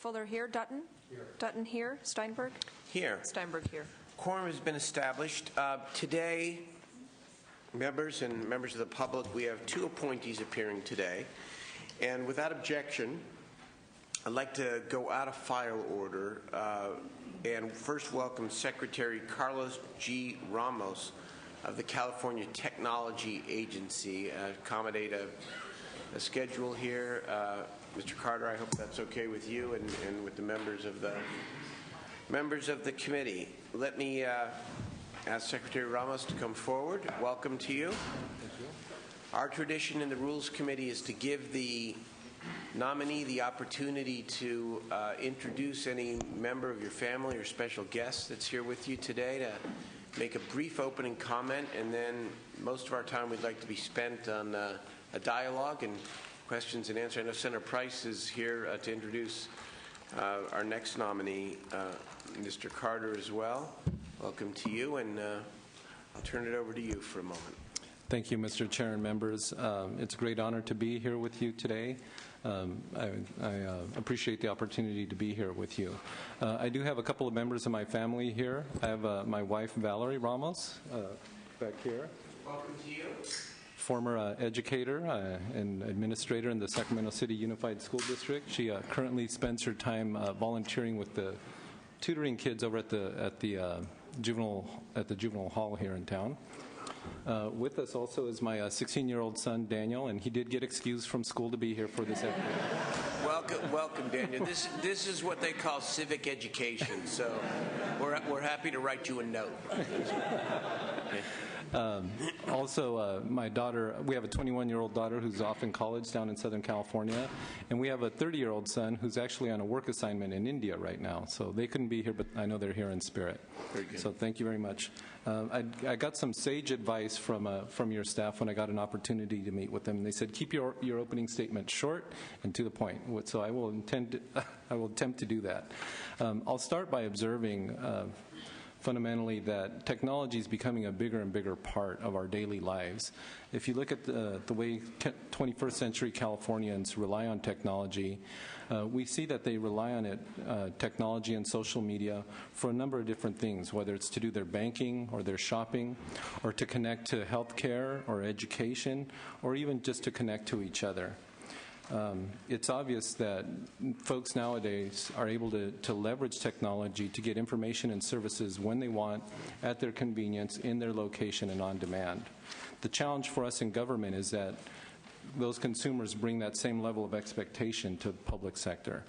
Fuller here. Dutton? Here. Dutton here. Steinberg? Here. Steinberg here. Quorum has been established. Today, members and members of the public, we have two appointees appearing today. And without objection, I'd like to go out of file order and first welcome Secretary Carlos G. Ramos of the California Technology Agency. Accommodate a schedule here. Mr. Carter, I hope that's okay with you and with the members of the committee. Let me ask Secretary Ramos to come forward. Welcome to you. Thank you. Our tradition in the Rules Committee is to give the nominee the opportunity to introduce any member of your family or special guest that's here with you today, to make a brief opening comment, and then most of our time we'd like to be spent on a dialogue and questions and answers. I know Senator Price is here to introduce our next nominee, Mr. Carter, as well. Welcome to you, and I'll turn it over to you for a moment. Thank you, Mr. Chair and members. It's a great honor to be here with you today. I appreciate the opportunity to be here with you. I do have a couple of members of my family here. I have my wife, Valerie Ramos, back here. Welcome to you. Former educator and administrator in the Sacramento City Unified School District. She currently spends her time volunteering with the tutoring kids over at the juvenile hall here in town. With us also is my 16-year-old son, Daniel, and he did get excused from school to be here for this episode. Welcome, Daniel. This is what they call civic education, so we're happy to write you a note. Also, my daughter, we have a 21-year-old daughter who's off in college down in Southern California, and we have a 30-year-old son who's actually on a work assignment in India right now. So they couldn't be here, but I know they're here in spirit. Very good. So thank you very much. I got some sage advice from your staff when I got an opportunity to meet with them. They said, keep your opening statement short and to the point. So I will attempt to do that. I'll start by observing fundamentally that technology is becoming a bigger and bigger part of our daily lives. If you look at the way 21st century Californians rely on technology, we see that they rely on it, technology and social media, for a number of different things, whether it's to do their banking or their shopping, or to connect to healthcare or education, or even just to connect to each other. It's obvious that folks nowadays are able to leverage technology to get information and services when they want, at their convenience, in their location, and on demand. The challenge for us in government is that those consumers bring that same level of expectation to the public sector.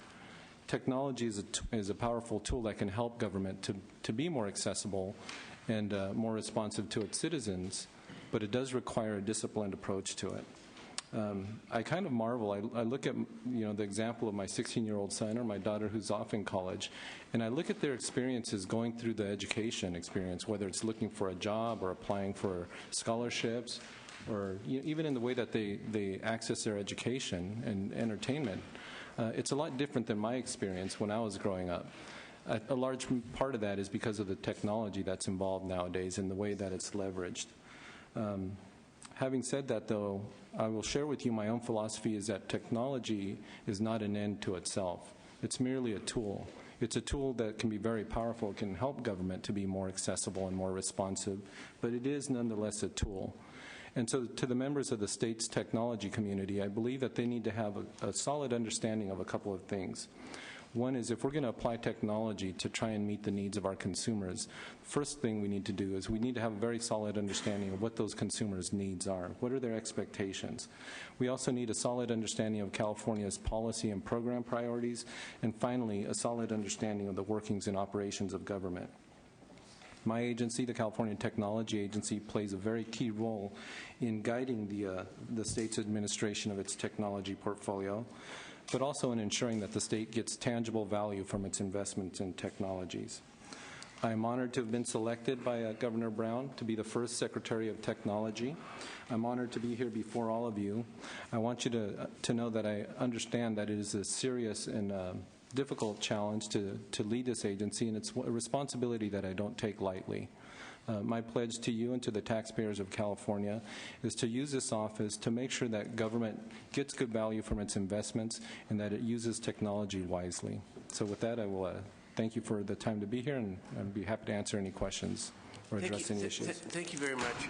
Technology is a powerful tool that can help government to be more accessible and more responsive to its citizens, but it does require a disciplined approach to it. I kind of marvel. I look at the example of my 16-year-old son or my daughter who's off in college, and I look at their experiences going through the education experience, whether it's looking for a job or applying for scholarships, or even in the way that they access their education and entertainment. It's a lot different than my experience when I was growing up. A large part of that is because of the technology that's involved nowadays and the way that it's leveraged. Having said that, though, I will share with you my own philosophy is that technology is not an end to itself. It's merely a tool. It's a tool that can be very powerful. It can help government to be more accessible and more responsive, but it is nonetheless a tool. And so to the members of the state's technology community, I believe that they need to have a solid understanding of a couple of things. One is, if we're going to apply technology to try and meet the needs of our consumers, first thing we need to do is we need to have a very solid understanding of what those consumers' needs are. What are their expectations? We also need a solid understanding of California's policy and program priorities, and finally, a solid understanding of the workings and operations of government. My agency, the California Technology Agency, plays a very key role in guiding the state's administration of its technology portfolio, but also in ensuring that the state gets tangible value from its investments in technologies. I am honored to have been selected by Governor Brown to be the first Secretary of Technology. I'm honored to be here before all of you. I want you to know that I understand that it is a serious and difficult challenge to lead this agency, and it's a responsibility that I don't take lightly. My pledge to you and to the taxpayers of California is to use this office to make sure that government gets good value from its investments and that it uses technology wisely. So with that, I will thank you for the time to be here, and I'd be happy to answer any questions or address any issues. Thank you very much.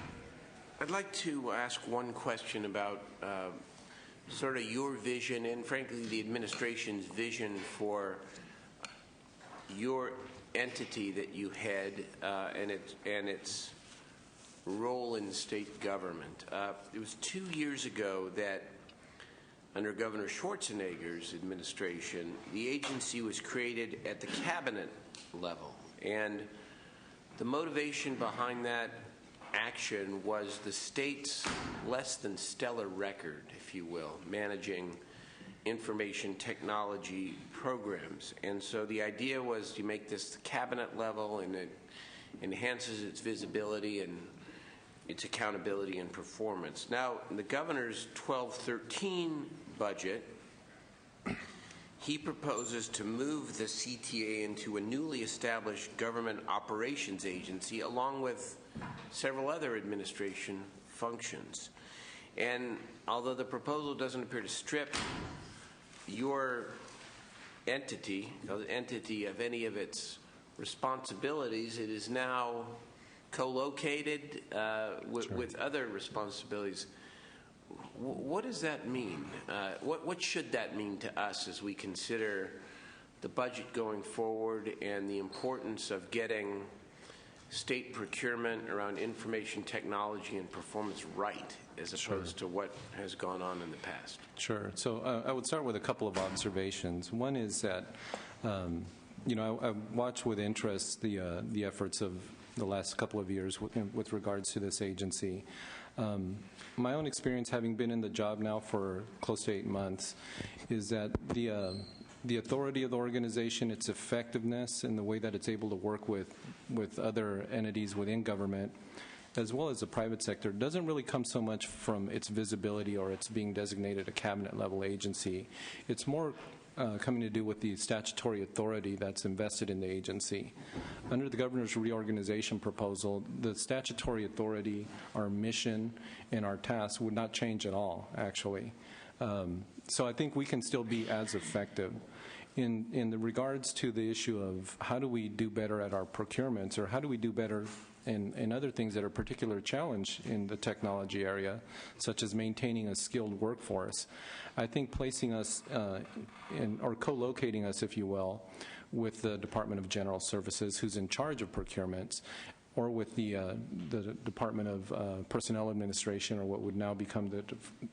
I'd like to ask one question about sort of your vision and, frankly, the administration's vision for your entity that you head and its role in state government. It was 2 years ago that, under Governor Schwarzenegger's administration, the agency was created at the cabinet level. And the motivation behind that action was the state's less than stellar record, if you will, managing information technology programs. And so the idea was to make this cabinet level, and it enhances its visibility and its accountability and performance. Now, in the governor's 12-13 budget, he proposes to move the CTA into a newly established government operations agency along with several other administration functions. And although the proposal doesn't appear to strip your entity of any of its responsibilities, it is now co-located with other responsibilities. What does that mean? What should that mean to us as we consider the budget going forward and the importance of getting state procurement around information technology and performance right, as opposed to what has gone on in the past? Sure. So I would start with a couple of observations. One is that, I watch with interest the efforts of the last couple of years with regards to this agency. My own experience, having been in the job now for close to 8 months, is that the authority of the organization, its effectiveness, and the way that it's able to work with other entities within government, as well as the private sector, doesn't really come so much from its visibility or its being designated a cabinet-level agency. It's more coming to do with the statutory authority that's invested in the agency. Under the governor's reorganization proposal, the statutory authority, our mission, and our tasks would not change at all, actually. So I think we can still be as effective. In the regards to the issue of how do we do better at our procurements, or how do we do better in other things that are a particular challenge in the technology area, such as maintaining a skilled workforce, I think placing us or co-locating us, if you will, with the Department of General Services, who's in charge of procurements, or with the Department of Personnel Administration, or what would now become the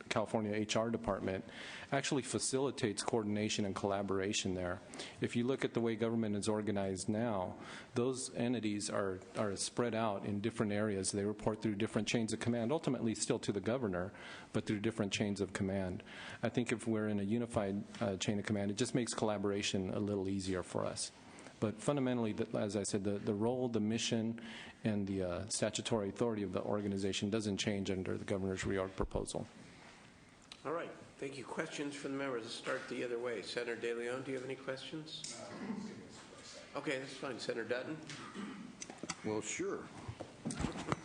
California HR Department, actually facilitates coordination and collaboration there. If you look at the way government is organized now, those entities are spread out in different areas. They report through different chains of command, ultimately still to the governor, but through different chains of command. I think if we're in a unified chain of command, it just makes collaboration a little easier for us. But fundamentally, as I said, the role, the mission, and the statutory authority of the organization doesn't change under the governor's reorg proposal. All right. Thank you. Questions from the members? Let's start the other way. Senator De Leon, do you have any questions? Okay, that's fine. Senator Dutton? Well, sure.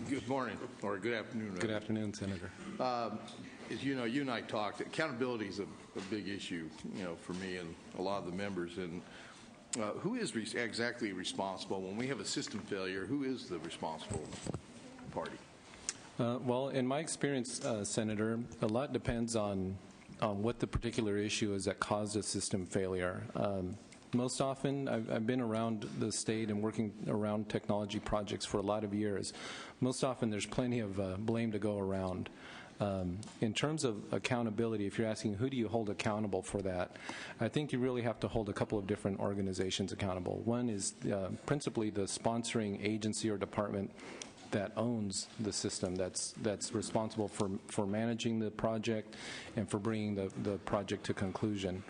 Good morning, or good afternoon. Good afternoon, Senator. As you know, you and I talked. Accountability is a big issue, for me and a lot of the members. And who is exactly responsible when we have a system failure? Who is the responsible party? Well, in my experience, Senator, a lot depends on what the particular issue is that caused a system failure. Most often, I've been around the state and working around technology projects for a lot of years. Most often, there's plenty of blame to go around. In terms of accountability, if you're asking who do you hold accountable for that, I think you really have to hold a couple of different organizations accountable. One is principally the sponsoring agency or department that owns the system, that's responsible for managing the project and for bringing the project to conclusion.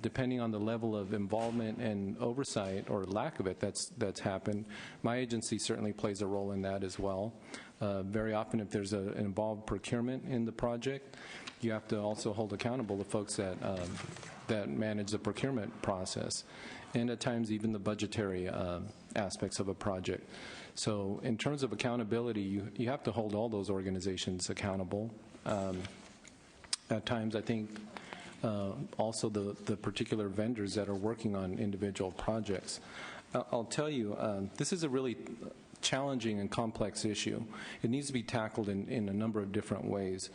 Depending on the level of involvement and oversight or lack of it that's happened, my agency certainly plays a role in that as well. Very often, if there's an involved procurement in the project, you have to also hold accountable the folks that manage the procurement process, and at times even the budgetary aspects of a project. So in terms of accountability, you have to hold all those organizations accountable. At times, I think also the particular vendors that are working on individual projects. I'll tell you, this is a really challenging and complex issue. It needs to be tackled in a number of different ways.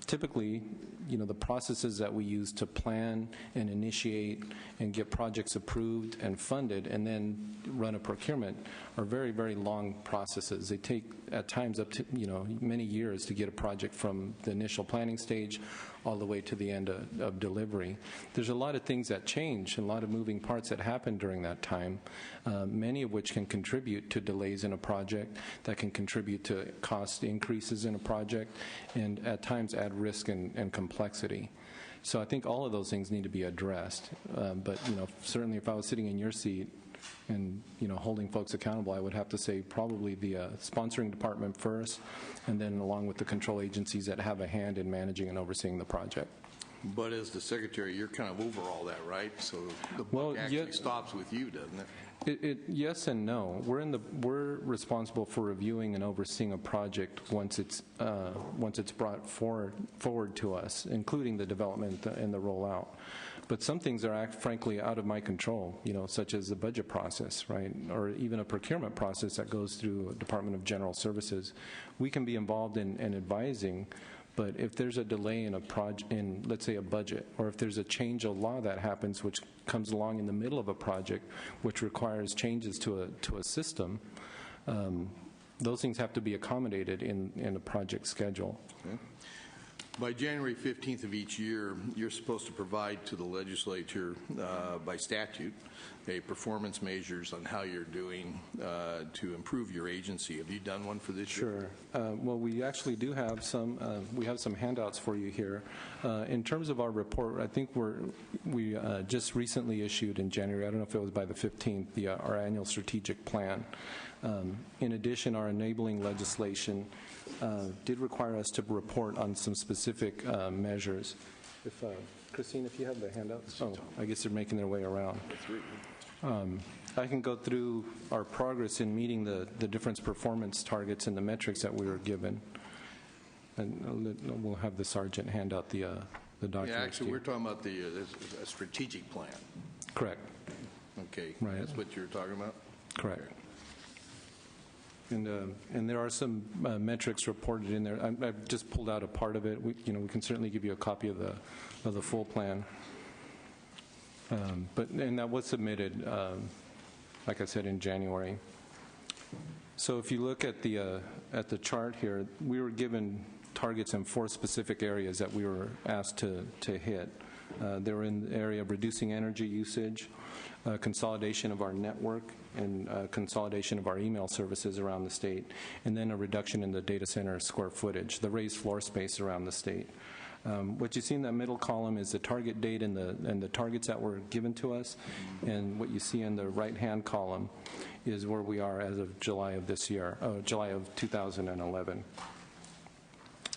Typically, the processes that we use to plan and initiate and get projects approved and funded and then run a procurement are very, very long processes. They take, at times, up to many years to get a project from the initial planning stage all the way to the end of delivery. There's a lot of things that change and a lot of moving parts that happen during that time, many of which can contribute to delays in a project, that can contribute to cost increases in a project, and at times add risk and complexity. So I think all of those things need to be addressed. But certainly if I was sitting in your seat and holding folks accountable, I would have to say probably the sponsoring department first, and then along with the control agencies that have a hand in managing and overseeing the project. But as the secretary, you're kind of over all that, right? So the buck actually stops with you, doesn't it? Yes and no. We're responsible for reviewing and overseeing a project once it's brought forward to us, including the development and the rollout. But some things are frankly out of my control, such as the budget process, right, or even a procurement process that goes through Department of General Services. We can be involved in advising. But if there's a delay in let's say, a budget, or if there's a change of law that happens which comes along in the middle of a project which requires changes to a system, those things have to be accommodated in a project schedule. Okay. By January 15th of each year, you're supposed to provide to the legislature by statute a performance measures on how you're doing to improve your agency. Have you done one for this year? Sure. Well, we actually do have some. We have some handouts for you here. In terms of our report, I think we just recently issued in January. I don't know if it was by the 15th. Our annual strategic plan. In addition, our enabling legislation did require us to report on some specific measures. Christine, if you have the handouts. Oh, I guess they're making their way around. I can go through our progress in meeting the different performance targets and the metrics that we were given. And we'll have the sergeant hand out the documents. Yeah, actually, we're talking about the strategic plan. Correct. Okay. Right. That's what you're talking about? Correct. Okay. And there are some metrics reported in there. I've just pulled out a part of it. We can certainly give you a copy of the full plan. And that was submitted, like I said, in January. So if you look at the chart here, we were given targets in 4 specific areas that we were asked to hit. They were in the area of reducing energy usage, consolidation of our network, and consolidation of our email services around the state, and then a reduction in the data center square footage, the raised floor space around the state. What you see in that middle column is the target date and the targets that were given to us, and what you see in the right-hand column is where we are as of July of this year, July of 2011.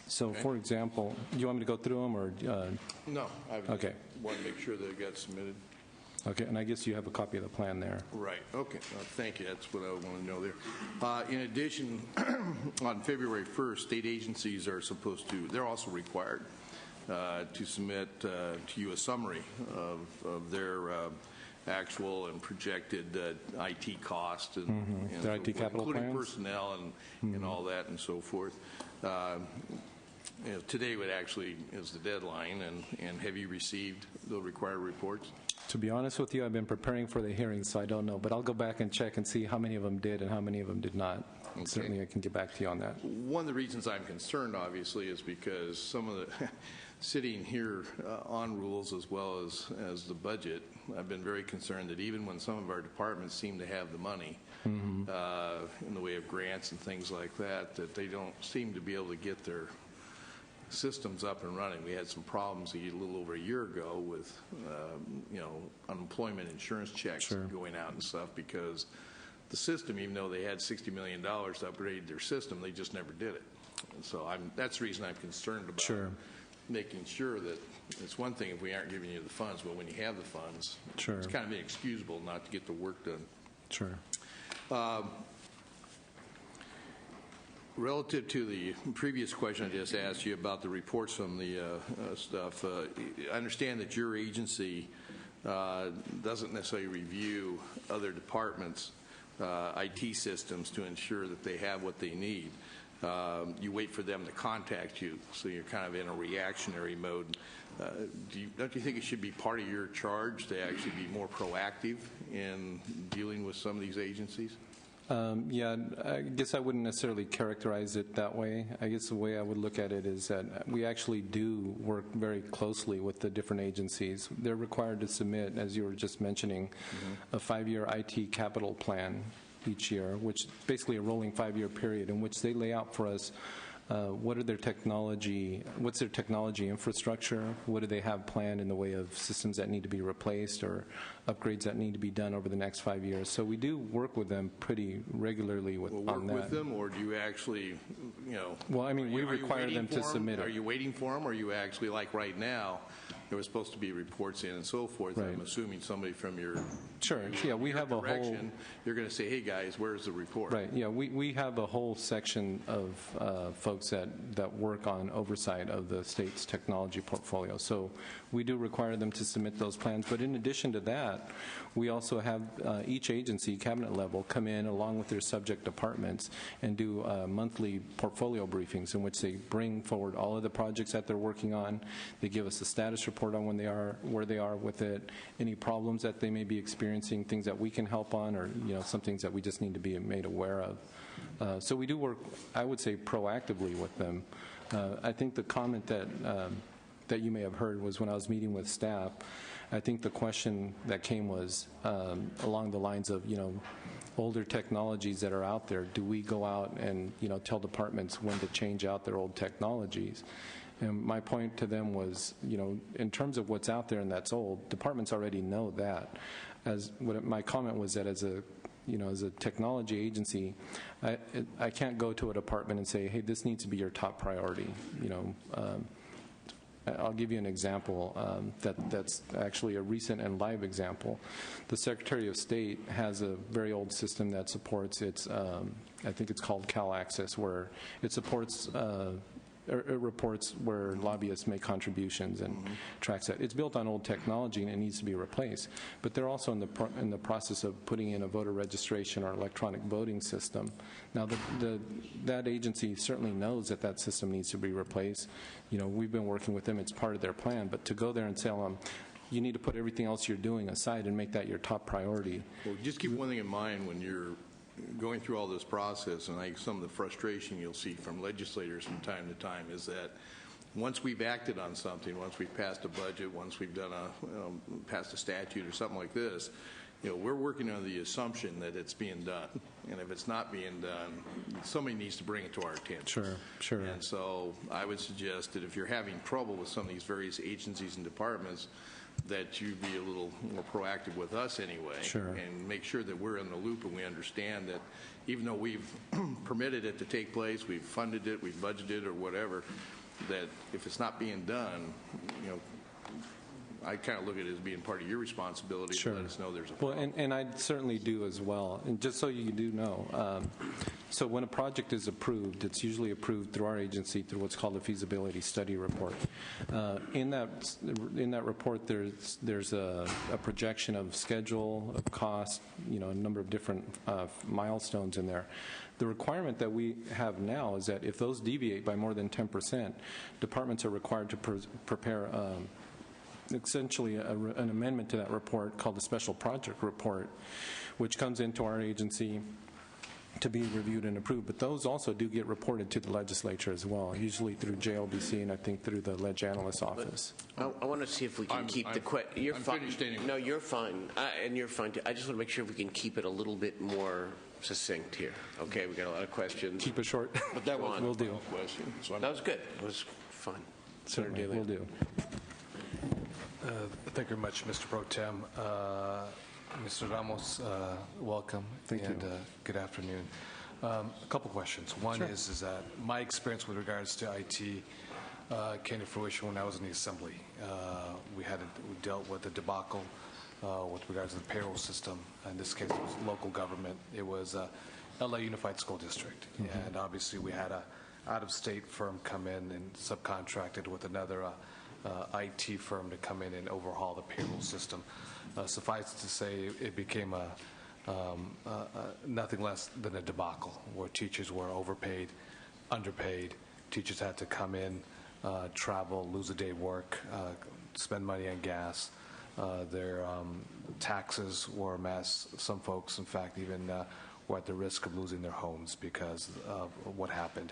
So, okay. For example, do you want me to go through them, or? No, I okay. want to make sure that it got submitted. Okay, and I guess you have a copy of the plan there. Right, okay. Thank you. That's what I want to know there. In addition, on February 1st, state agencies are supposed to, they're also required to submit to you a summary of their actual and projected IT cost and their IT capital including plans? Personnel and all that and so forth. Today would actually is the deadline, and have you received the required reports? To be honest with you, I've been preparing for the hearing, so I don't know. But I'll go back and check and see how many of them did and how many of them did not. Okay. Certainly I can get back to you on that. One of the reasons I'm concerned, obviously, is because some of the sitting here on rules as well as the budget, I've been very concerned that even when some of our departments seem to have the money in the way of grants and things like that, that they don't seem to be able to get their systems up and running. We had some problems a little over a year ago with, unemployment insurance checks going out and stuff because the system, even though they had $60 million to upgrade their system, they just never did it. And so that's the reason I'm concerned about making sure that it's one thing if we aren't giving you the funds, but when you have the funds, it's kind of inexcusable not to get the work done. Sure. Relative to the previous question I just asked you about the reports from the stuff, I understand that your agency doesn't necessarily review other departments' IT systems to ensure that they have what they need. You wait for them to contact you, so you're kind of in a reactionary mode. Don't you think it should be part of your charge to actually be more proactive in dealing with some of these agencies? Yeah, I guess I wouldn't necessarily characterize it that way. I guess the way I would look at it is that we actually do work very closely with the different agencies. They're required to submit, as you were just mentioning, a 5-year IT capital plan each year, which is basically a rolling 5-year period in which they lay out for us what's their technology infrastructure, what do they have planned in the way of systems that need to be replaced or upgrades that need to be done over the next 5 years. So we do work with them pretty regularly on that. Work with them, or do you actually, Well, I mean, we require them to submit it. Are you waiting for them, or are you actually, like right now, there was supposed to be reports in and so forth. Right. I'm assuming somebody from your we have a whole. You're going to say, "Hey guys, where's the report?" Right. Yeah, we have a whole section of folks that work on oversight of the state's technology portfolio. So we do require them to submit those plans. But in addition to that, we also have each agency, cabinet level, come in along with their subject departments and do monthly portfolio briefings in which they bring forward all of the projects that they're working on. They give us a status report on where they are with it, any problems that they may be experiencing, things that we can help on, or some things that we just need to be made aware of. So we do work, I would say, proactively with them. I think the comment that you may have heard was when I was meeting with staff. I think the question that came was along the lines of, older technologies that are out there. Do we go out and tell departments when to change out their old technologies? And my point to them was, in terms of what's out there and that's old, departments already know that. My comment was that as a technology agency, I can't go to a department and say, hey, this needs to be your top priority. I'll give you an example that's actually a recent and live example. The Secretary of State has a very old system that supports I think it's called CalAccess, where it supports it reports where lobbyists make contributions and tracks that. It's built on old technology and it needs to be replaced. But they're also in the process of putting in a voter registration or electronic voting system. Now, that agency certainly knows that system needs to be replaced. We've been working with them. It's part of their plan. But to go there and say, you need to put everything else you're doing aside and make that your top priority. Well, just keep one thing in mind when you're going through all this process, and some of the frustration you'll see from legislators from time to time is that once we've acted on something, once we've passed a budget, once we've done passed a statute or something like this, we're working on the assumption that it's being done. And if it's not being done, somebody needs to bring it to our attention. Sure. And so I would suggest that if you're having trouble with some of these various agencies and departments, that you be a little more proactive with us anyway. Sure. And make sure that we're in the loop and we understand that even though we've permitted it to take place, we've funded it, we've budgeted or whatever, that if it's not being done, I kind of look at it as being part of your responsibility to let us know there's a problem. Well, and I certainly do as well. And just so you do know, so when a project is approved, it's usually approved through our agency through what's called a feasibility study report. In that report, there's a projection of schedule, of cost, a number of different milestones in there. The requirement that we have now is that if those deviate by more than 10%, departments are required to prepare essentially an amendment to that report called the Special Project Report, which comes into our agency to be reviewed and approved. But those also do get reported to the legislature as well, usually through JLBC and I think through the Ledge Analyst Office. I want to see if we can keep the question. You're fine. No, you're fine. And you're fine too. I just want to make sure we can keep it a little bit more succinct here. Okay, we got a lot of questions. Keep it short. But that was we'll do. Question. So that was good. It was fun. Certainly, Senator will Daly. do. Thank you very much, Mr. Pro Tem. Mr. Ramos, welcome. Thank you. And good afternoon. A couple questions. One is that my experience with regards to IT came to fruition when I was in the Assembly. We dealt with a debacle with regards to the payroll system. In this case, it was local government. It was LA Unified School District. And obviously, we had a out-of-state firm come in and subcontracted with another IT firm to come in and overhaul the payroll system. Suffice to say, it became nothing less than a debacle, where teachers were overpaid, underpaid. Teachers had to come in, travel, lose a day of work, spend money on gas. Their taxes were a mess. Some folks, in fact, even were at the risk of losing their homes because of what happened.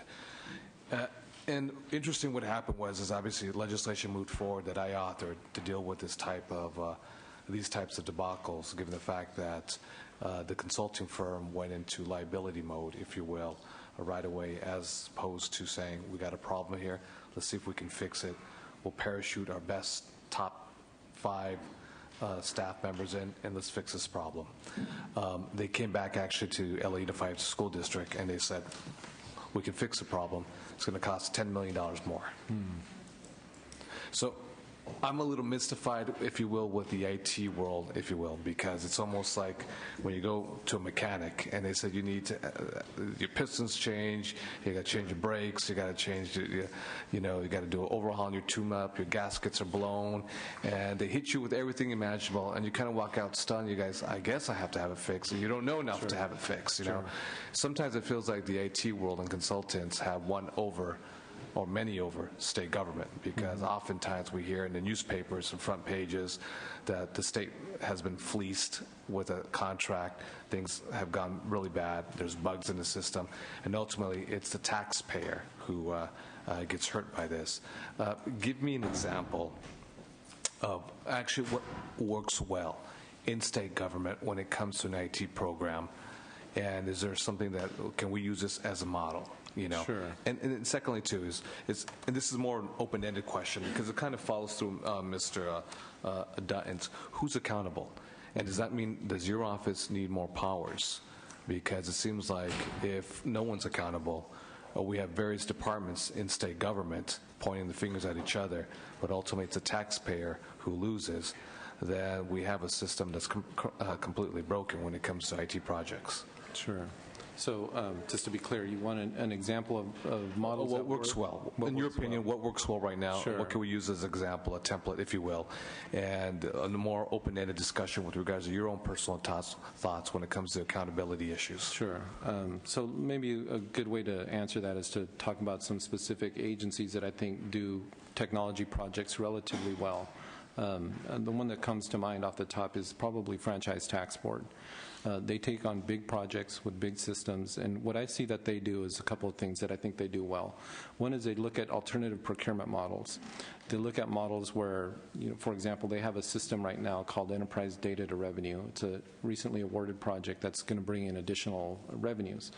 And interesting, what happened is obviously legislation moved forward that I authored to deal with these types of debacles, given the fact that the consulting firm went into liability mode, if you will, right away, as opposed to saying, we got a problem here, let's see if we can fix it. We'll parachute our best top 5 staff members in, and let's fix this problem. They came back actually to LA Unified School District, and they said, we can fix the problem. It's going to cost $10 million more. So I'm a little mystified, if you will, with the IT world, if you will, because it's almost like when you go to a mechanic and they said you need to, your pistons change, you got to change your brakes, you got to change, you got to do an overhaul on your tune-up, your gaskets are blown, and they hit you with everything imaginable, and you kind of walk out stunned. You guys, I guess I have to have it fixed, and you don't know enough to have it fixed. You know, sometimes it feels like the IT world and consultants have one over, or many over, state government, because oftentimes we hear in the newspapers and front pages that the state has been fleeced with a contract, things have gone really bad, there's bugs in the system, and ultimately it's the taxpayer who gets hurt by this. Give me an example of actually what works well in state government when it comes to an IT program, and is there something that, can we use this as a model? You know, Sure. And secondly, too, is and this is more an open-ended question because it kind of follows through Mr. Dutton's. Who's accountable, and does that mean does your office need more powers? Because it seems like if no one's accountable, we have various departments in state government pointing the fingers at each other, but ultimately it's a taxpayer who loses. Then we have a system that's completely broken when it comes to IT projects. Sure. So just to be clear, you want an example of models What that works well? What In your works opinion, what works well right now? Sure. What can we use as an example, a template, if you will, and a more open-ended discussion with regards to your own personal thoughts when it comes to accountability issues? Sure. So maybe a good way to answer that is to talk about some specific agencies that I think do technology projects relatively well. And the one that comes to mind off the top is probably Franchise Tax Board. They take on big projects with big systems, and what I see that they do is a couple of things that I think they do well. One is they look at alternative procurement models. They look at models where, for example, they have a system right now called Enterprise Data to Revenue. It's a recently awarded project that's going to bring in additional revenues.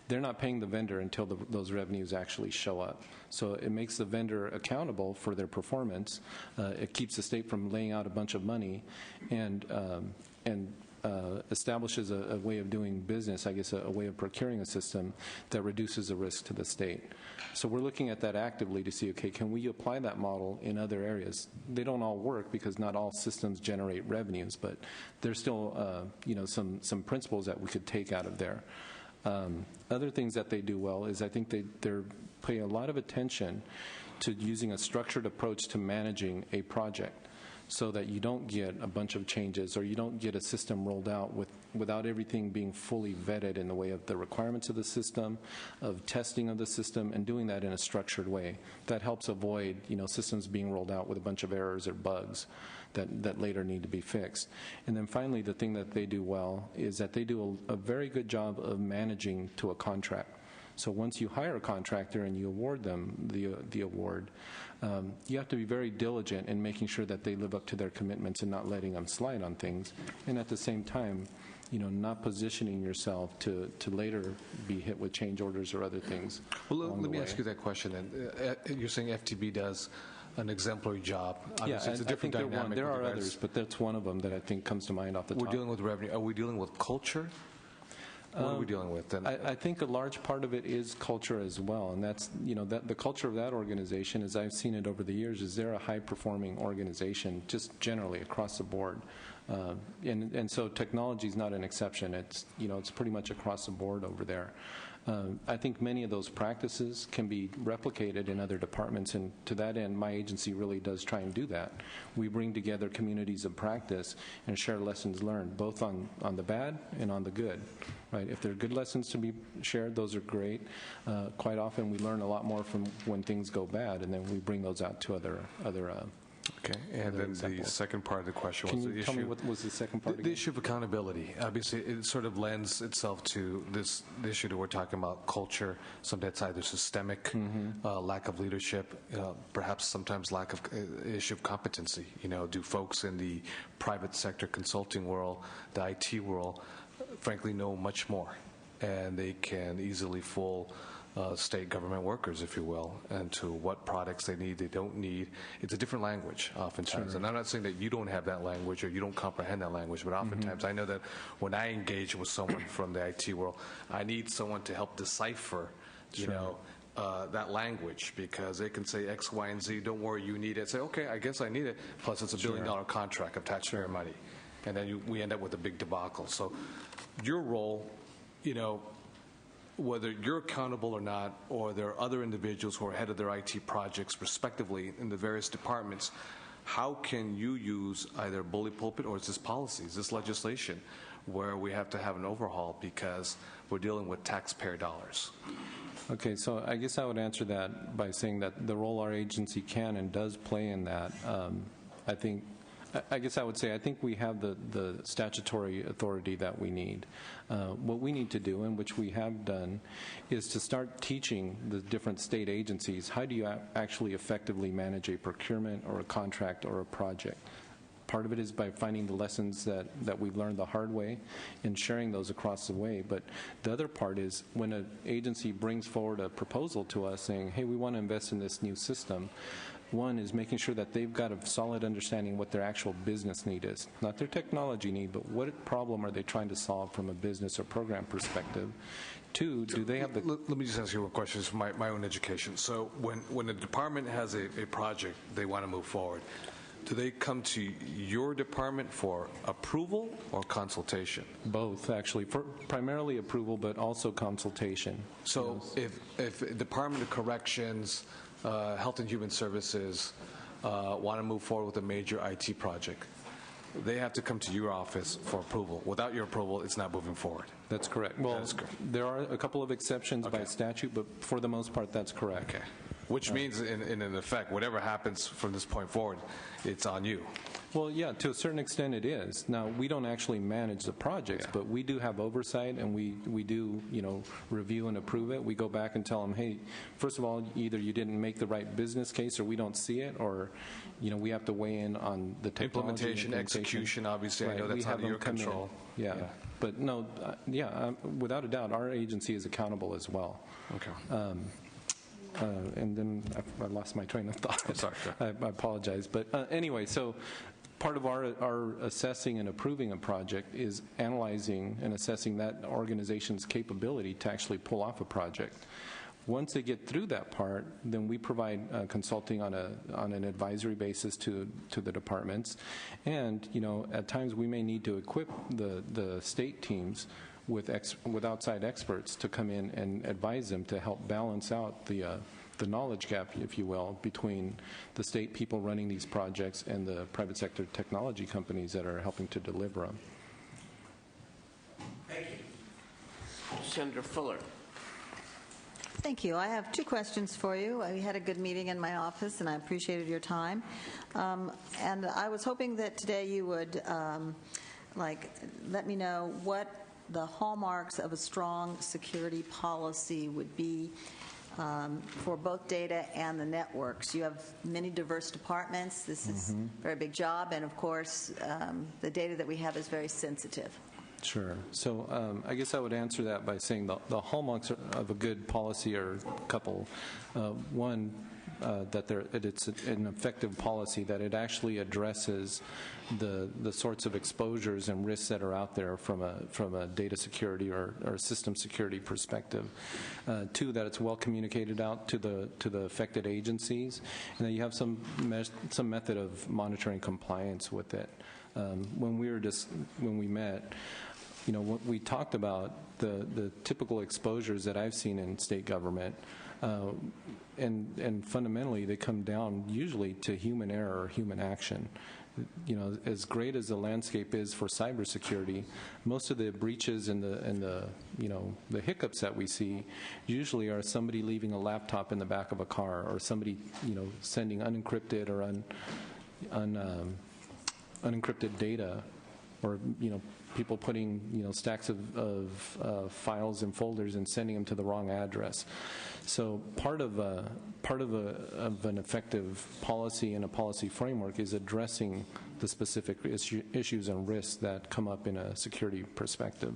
They're not paying the vendor until those revenues actually show up. So it makes the vendor accountable for their performance. It keeps the state from laying out a bunch of money, and establishes a way of doing business, I guess a way of procuring a system that reduces the risk to the state. So we're looking at that actively to see, okay, can we apply that model in other areas? They don't all work because not all systems generate revenues, but there's still some principles that we could take out of there. Other things that they do well is I think they pay a lot of attention to using a structured approach to managing a project, so that you don't get a bunch of changes or you don't get a system rolled out without everything being fully vetted in the way of the requirements of the system, of testing of the system, and doing that in a structured way. That helps avoid systems being rolled out with a bunch of errors or bugs that later need to be fixed. And then finally, the thing that they do well is that they do a very good job of managing to a contract. So once you hire a contractor and you award them the award, you have to be very diligent in making sure that they live up to their commitments and not letting them slide on things. And at the same time, not positioning yourself to later be hit with change orders or other things. Well, along let me the ask way. you that question then. You're saying FTB does an exemplary job. Yeah, Obviously, it's a I different think dynamic. there with are regards- others, but that's one of them that I think comes to mind off the We're top. dealing with revenue. Are we dealing with culture? What are we dealing with then? I think a large part of it is culture as well, and that's that the culture of that organization, as I've seen it over the years, is they're a high-performing organization, just generally across the board, and so technology is not an exception. It's it's pretty much across the board over there. I think many of those practices can be replicated in other departments, and to that end, my agency really does try and do that. We bring together communities of practice and share lessons learned, both on the bad and on the good. Right? If there are good lessons to be shared, those are great. Quite often, we learn a lot more from when things go bad, and then we bring those out to other. Okay, and then the examples. second part of the question Can was you the tell issue. me what was the second part The again? issue of accountability. Obviously, it sort of lends itself to this issue that we're talking about, culture. Sometimes it's either systemic, lack of leadership, perhaps sometimes lack of issue of competency. Do folks in the private sector consulting world, the IT world, frankly, know much more, and they can easily fool state government workers, if you will, and to what products they need, they don't need. It's a different language oftentimes. And I'm not saying that you don't have that language or you don't comprehend that language, but oftentimes I know that when I engage with someone from the IT world, I need someone to help decipher, that language, because they can say X, Y, and Z, don't worry, you need it. Say, okay, I guess I need it. Plus, it's $1 billion contract of taxpayer money. And then we end up with a big debacle. So your role, whether you're accountable or not, or there are other individuals who are head of their IT projects, respectively, in the various departments, how can you use either bully pulpit or is this policies, this legislation, where we have to have an overhaul because we're dealing with taxpayer dollars? Okay, so I guess I would answer that by saying that the role our agency can and does play in that, I guess I would say I think we have the statutory authority that we need. What we need to do, and which we have done, is to start teaching the different state agencies how do you actually effectively manage a procurement or a contract or a project. Part of it is by finding the lessons that we've learned the hard way and sharing those across the way. But the other part is when an agency brings forward a proposal to us saying, hey, we want to invest in this new system, one is making sure that they've got a solid understanding what their actual business need is. Not their technology need, but what problem are they trying to solve from a business or program perspective. Two, do they have the... Let me just ask you one question for my own education. So when a department has a project they want to move forward, do they come to your department for approval or consultation? Both, actually. Primarily approval, but also consultation. So if Department of Corrections, Health and Human Services want to move forward with a major IT project, they have to come to your office for approval. Without your approval, it's not moving forward. That's correct. Well, That is correct. there are a couple of exceptions by statute, but for the most part, that's correct. Okay. Which means, in effect, whatever happens from this point forward, it's on you. Well, yeah, to a certain extent it is. Now, we don't actually manage the projects, but we do have oversight, and we do, review and approve it. We go back and tell them, hey, first of all, either you didn't make the right business case or we don't see it, or, we have to weigh in on the technology. Implementation, execution, obviously, I know that's out of your control. Yeah. But no, without a doubt, our agency is accountable as well. Okay. And then I lost my train of thought. I'm sorry. I apologize. But anyway, so part of our assessing and approving a project is analyzing and assessing that organization's capability to actually pull off a project. Once they get through that part, then we provide consulting on an advisory basis to the departments, and at times we may need to equip the state teams with outside experts to come in and advise them to help balance out the knowledge gap, if you will, between the state people running these projects and the private sector technology companies that are helping to deliver them. Thank you. Senator Fuller. Thank you. I have two questions for you. We had a good meeting in my office, and I appreciated your time. And I was hoping that today you would let me know what the hallmarks of a strong security policy would be for both data and the networks. You have many diverse departments. This is a very big job, and of course, the data that we have is very sensitive. Sure. So I guess I would answer that by saying the hallmarks of a good policy are a couple. One, that it's an effective policy, that it actually addresses the sorts of exposures and risks that are out there from a data security or system security perspective. Two, that it's well communicated out to the affected agencies, and that you have some method of monitoring compliance with it. When we met, what we talked about the typical exposures that I've seen in state government. And fundamentally, they come down usually to human error or human action. As great as the landscape is for cybersecurity, most of the breaches and the hiccups that we see usually are somebody leaving a laptop in the back of a car, or somebody sending unencrypted or unencrypted data, or people putting stacks of files and folders and sending them to the wrong address. So part of an effective policy and a policy framework is addressing the specific issues and risks that come up in a security perspective.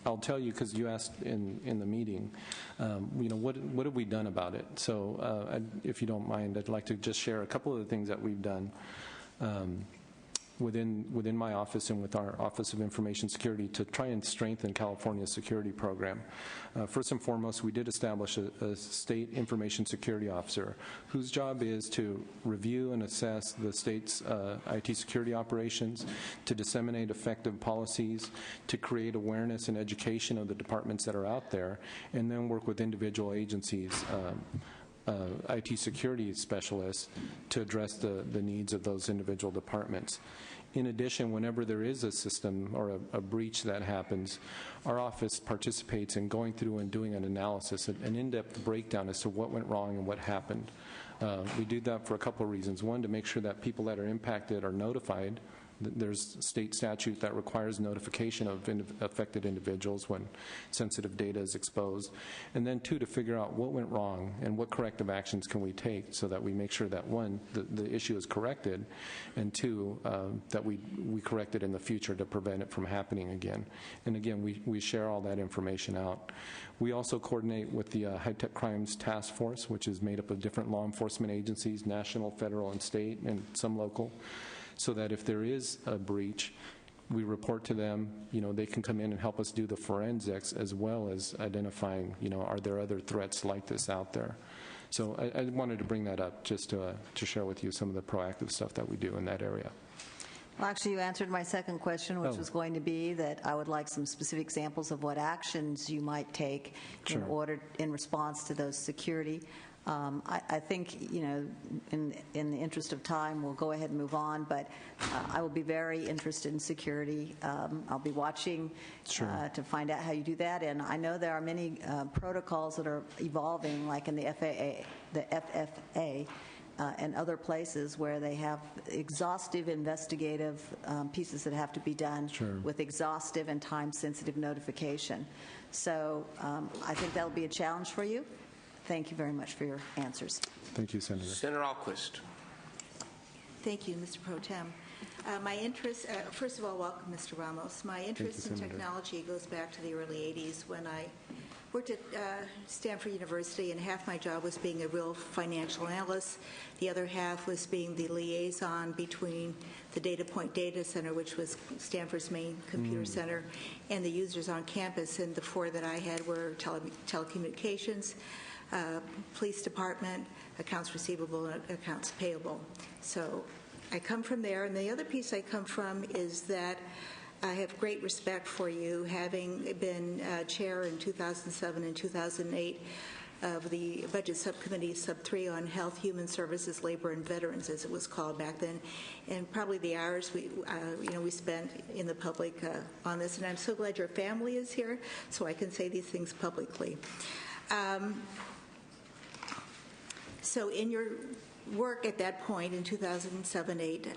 I'll tell you, because you asked in the meeting, what have we done about it? So if you don't mind, I'd like to just share a couple of the things that we've done within my office and with our Office of Information Security to try and strengthen California's security program. First and foremost, we did establish a state information security officer whose job is to review and assess the state's IT security operations, to disseminate effective policies, to create awareness and education of the departments that are out there, and then work with individual agencies, IT security specialists, to address the needs of those individual departments. In addition, whenever there is a system or a breach that happens, our office participates in going through and doing an analysis, an in-depth breakdown as to what went wrong and what happened. We do that for a couple of reasons. One, to make sure that people that are impacted are notified. There's state statute that requires notification of affected individuals when sensitive data is exposed. And then two, to figure out what went wrong and what corrective actions can we take so that we make sure that, one, the issue is corrected, and two, that we correct it in the future to prevent it from happening again. And again, we share all that information out. We also coordinate with the High-Tech Crimes Task Force, which is made up of different law enforcement agencies, national, federal, and state, and some local, so that if there is a breach, we report to them. They can come in and help us do the forensics, as well as identifying, are there other threats like this out there. So I wanted to bring that up just to share with you some of the proactive stuff that we do in that area. Well, actually, you answered my second question, which was going to be that I would like some specific examples of what actions you might take in response to those security. I think, in the interest of time, we'll go ahead and move on, but I will be very interested in security. I'll be watching to find out how you do that, and I know there are many protocols that are evolving, like in the FFA, and other places where they have exhaustive investigative pieces that have to be done with exhaustive and time-sensitive notification. So I think that'll be a challenge for you. Thank you very much for your answers. Thank you, Senator. Senator Alquist. Thank you, Mr. Pro Tem. My interest, first of all, welcome, Mr. Ramos. My interest in technology goes back to the early 80s when I worked at Stanford University, and half my job was being a real financial analyst. The other half was being the liaison between the Data Point Data Center, which was Stanford's main computer center, and the users on campus. And the four that I had were telecommunications, police department, accounts receivable, and accounts payable. So I come from there. And the other piece I come from is that I have great respect for you, having been chair in 2007 and 2008 of the Budget Subcommittee Sub 3 on Health, Human Services, Labor, and Veterans, as it was called back then, and probably the hours we spent in the public on this. And I'm so glad your family is here, so I can say these things publicly. So in your work at that point in 2007-8,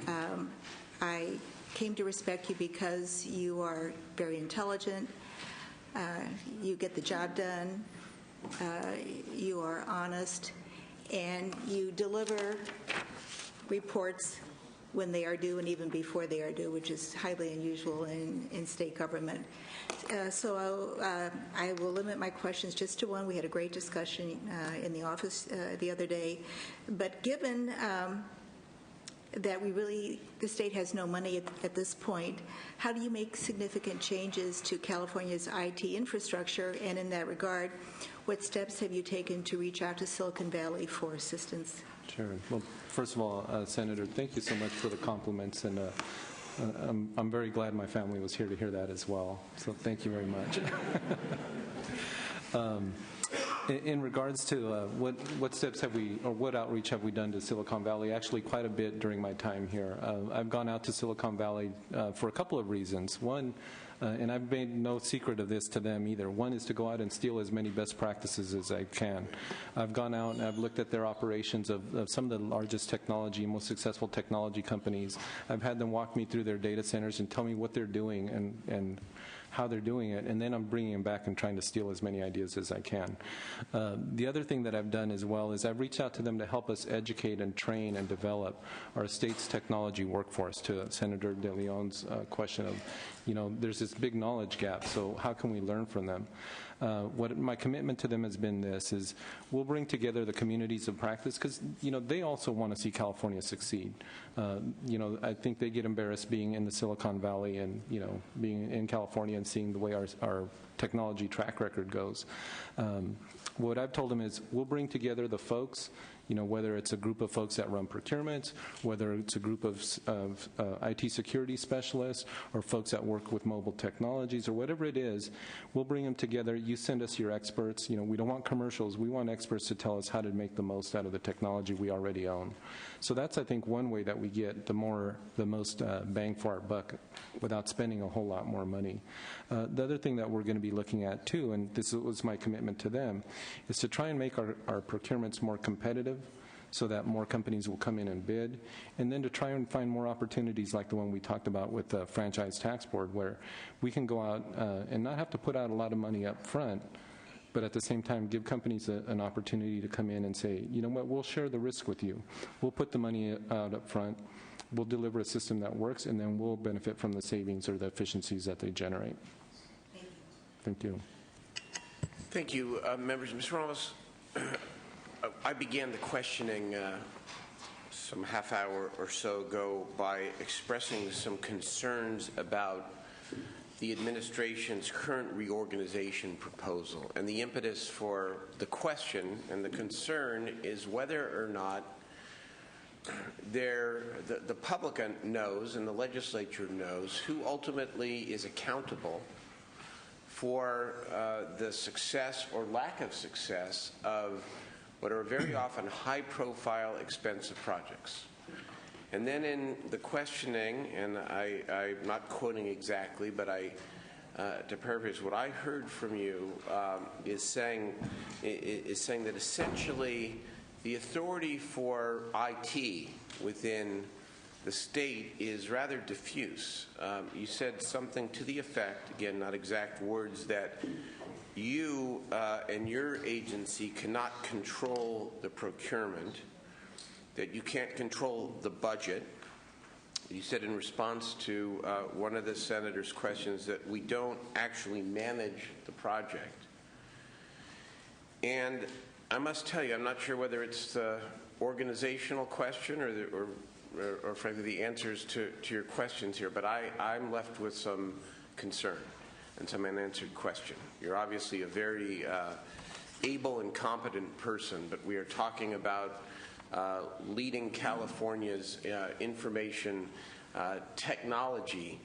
I came to respect you because you are very intelligent, you get the job done, you are honest, and you deliver reports when they are due and even before they are due, which is highly unusual in state government. So I will limit my questions just to one. We had a great discussion in the office the other day. But given that the state has no money at this point, how do you make significant changes to California's IT infrastructure? And in that regard, what steps have you taken to reach out to Silicon Valley for assistance? Sure. Well, first of all, Senator, thank you so much for the compliments, and I'm very glad my family was here to hear that as well. So thank you very much. In regards to what steps have we, or what outreach have we done to Silicon Valley? Actually, quite a bit during my time here. I've gone out to Silicon Valley for a couple of reasons. One, and I've made no secret of this to them either. One is to go out and steal as many best practices as I can. I've gone out and I've looked at their operations of some of the largest technology, most successful technology companies. I've had them walk me through their data centers and tell me what they're doing and how they're doing it, and then I'm bringing them back and trying to steal as many ideas as I can. The other thing that I've done as well is I've reached out to them to help us educate and train and develop our state's technology workforce, to Senator De Leon's question of, there's this big knowledge gap, so how can we learn from them? What my commitment to them has been this, is we'll bring together the communities of practice, because, they also want to see California succeed. I think they get embarrassed being in the Silicon Valley and, being in California and seeing the way our technology track record goes. What I've told them is we'll bring together the folks, whether it's a group of folks that run procurements, whether it's a group of IT security specialists or folks that work with mobile technologies or whatever it is, we'll bring them together. You send us your experts. We don't want commercials. We want experts to tell us how to make the most out of the technology we already own. So that's, I think, one way that we get the most bang for our buck without spending a whole lot more money. The other thing that we're going to be looking at, too, and this was my commitment to them, is to try and make our procurements more competitive so that more companies will come in and bid, and then to try and find more opportunities like the one we talked about with the Franchise Tax Board, where we can go out and not have to put out a lot of money up front, but at the same time give companies an opportunity to come in and say, you know what, we'll share the risk with you. We'll put the money out up front, we'll deliver a system that works, and then we'll benefit from the savings or the efficiencies that they generate. Thank you. Thank you, members. Mr. Ramos, I began the questioning some half hour or so ago by expressing some concerns about the administration's current reorganization proposal. And the impetus for the question and the concern is whether or not the public knows and the legislature knows who ultimately is accountable for the success or lack of success of what are very often high-profile, expensive projects. And then in the questioning, and I'm not quoting exactly, but to paraphrase, what I heard from you is saying that essentially the authority for IT within the state is rather diffuse. You said something to the effect, again, not exact words, that you and your agency cannot control the procurement, that you can't control the budget. You said in response to one of the senator's questions that we don't actually manage the project. And I must tell you, I'm not sure whether it's the organizational question or frankly the answers to your questions here, but I'm left with some concern and some unanswered question. You're obviously a very able and competent person, but we are talking about leading California's information technology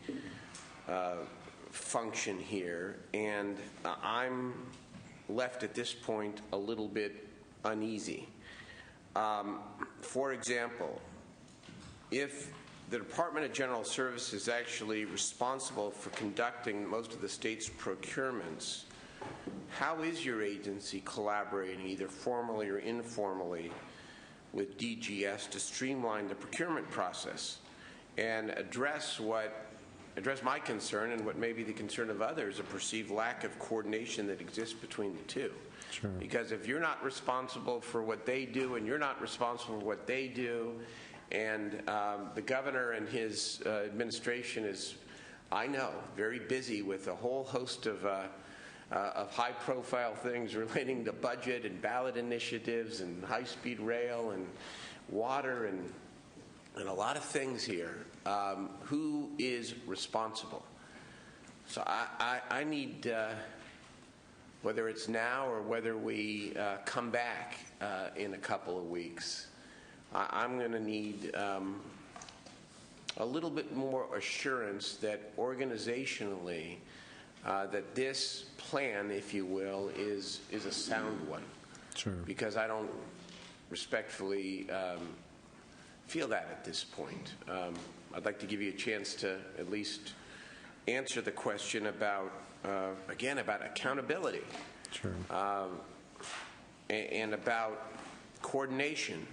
function here, and I'm left at this point a little bit uneasy. For example, if the Department of General Services is actually responsible for conducting most of the state's procurements, how is your agency collaborating, either formally or informally, with DGS to streamline the procurement process? and address my concern and what may be the concern of others, a perceived lack of coordination that exists between the two. Sure. Because if you're not responsible for what they do and you're not responsible for what they do, and the governor and his administration is, I know, very busy with a whole host of high-profile things relating to budget and ballot initiatives and high-speed rail and water and a lot of things here. Who is responsible? So I need, whether it's now or whether we come back in a couple of weeks, I'm going to need a little bit more assurance that organizationally that this plan, if you will, is a sound one. Sure. Because I don't respectfully feel that at this point. I'd like to give you a chance to at least answer the question about, again, about accountability. Sure. And about coordination,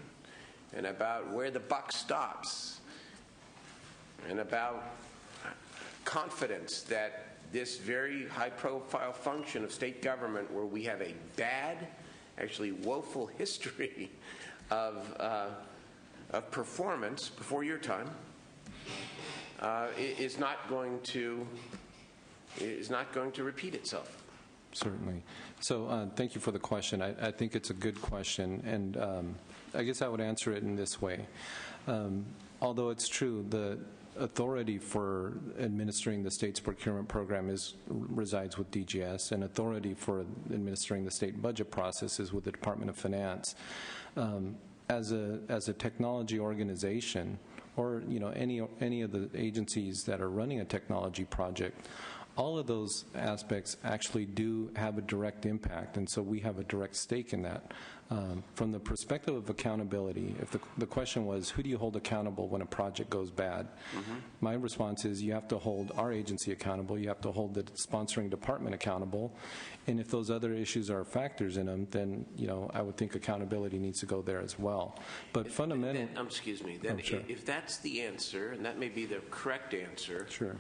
and about where the buck stops, and about confidence that this very high-profile function of state government, where we have a bad, actually woeful history of performance before your time, is not going to repeat itself. Certainly. So thank you for the question. I think it's a good question, and I guess I would answer it in this way. Although it's true, the authority for administering the state's procurement program resides with DGS, and authority for administering the state budget process is with the Department of Finance. As a technology organization, or any of the agencies that are running a technology project, all of those aspects actually do have a direct impact, and so we have a direct stake in that. From the perspective of accountability, if the question was, who do you hold accountable when a project goes bad? Mm-hmm. My response is, you have to hold our agency accountable, you have to hold the sponsoring department accountable, and if those other issues are factors in them, then I would think accountability needs to go there as well. But fundamentally, excuse me. Then, sure. If that's the answer, and that may be the correct answer, sure.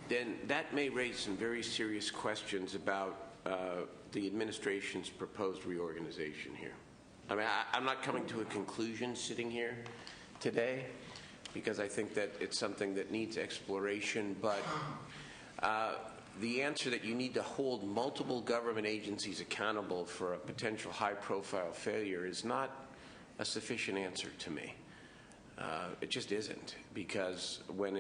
Then that may raise some very serious questions about the administration's proposed reorganization here. I mean, I'm not coming to a conclusion sitting here today, because I think that it's something that needs exploration, but the answer that you need to hold multiple government agencies accountable for a potential high-profile failure is not a sufficient answer to me. It just isn't, because when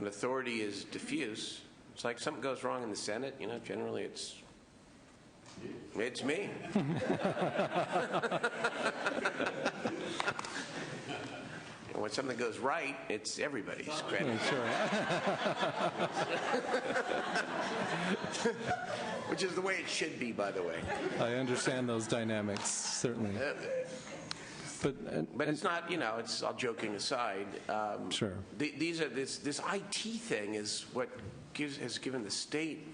authority is diffuse, it's like something goes wrong in the Senate, generally it's me. And when something goes right, it's everybody's credit. Which is the way it should be, by the way. I understand those dynamics, certainly. But it's not, it's all joking aside. Sure. This IT thing is what has given the state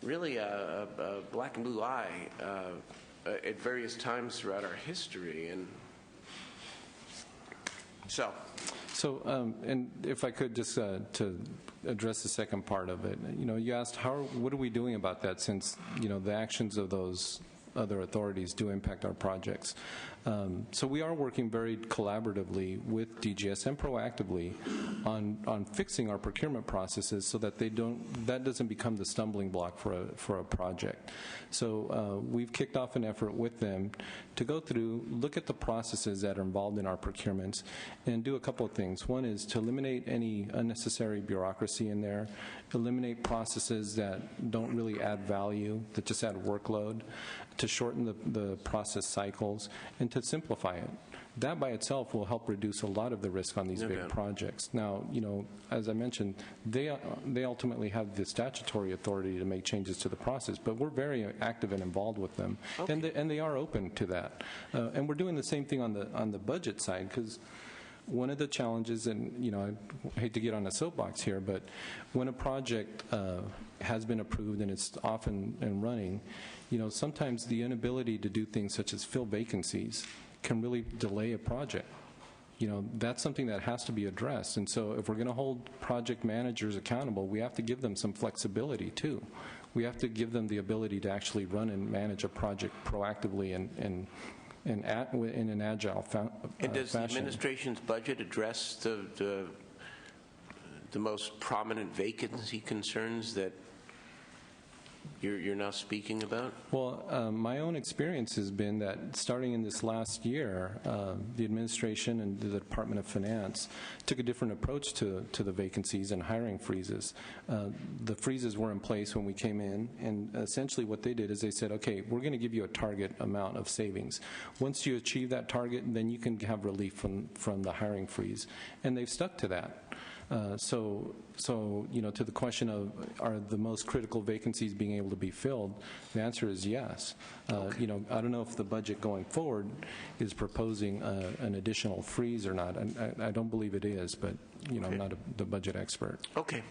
really a black and blue eye at various times throughout our history, and so. And if I could just to address the second part of it, you asked what are we doing about that, since the actions of those other authorities do impact our projects. So we are working very collaboratively with DGS and proactively on fixing our procurement processes so that that doesn't become the stumbling block for a project. So we've kicked off an effort with them to go through, look at the processes that are involved in our procurements, and do a couple of things. One is to eliminate any unnecessary bureaucracy in there, eliminate processes that don't really add value, that just add workload, to shorten the process cycles, and to simplify it. That by itself will help reduce a lot of the risk on these big projects. Now, as I mentioned, they ultimately have the statutory authority to make changes to the process, but we're very active and involved with them, okay. and they are open to that. And we're doing the same thing on the budget side, because one of the challenges, and I hate to get on a soapbox here, but when a project has been approved and it's off and running, sometimes the inability to do things such as fill vacancies can really delay a project. that's something that has to be addressed. And so if we're going to hold project managers accountable, we have to give them some flexibility, too. We have to give them the ability to actually run and manage a project proactively and in an agile fashion. And does the administration's budget address the most prominent vacancy concerns that you're now speaking about? Well, my own experience has been that starting in this last year, the administration and the Department of Finance took a different approach to the vacancies and hiring freezes. The freezes were in place when we came in, and essentially what they did is they said, okay, we're going to give you a target amount of savings. Once you achieve that target, then you can have relief from the hiring freeze. And they've stuck to that. So to the question of are the most critical vacancies being able to be filled, the answer is yes. I don't know if the budget going forward is proposing an additional freeze or not. I don't believe it is, but I'm not the budget expert. Okay.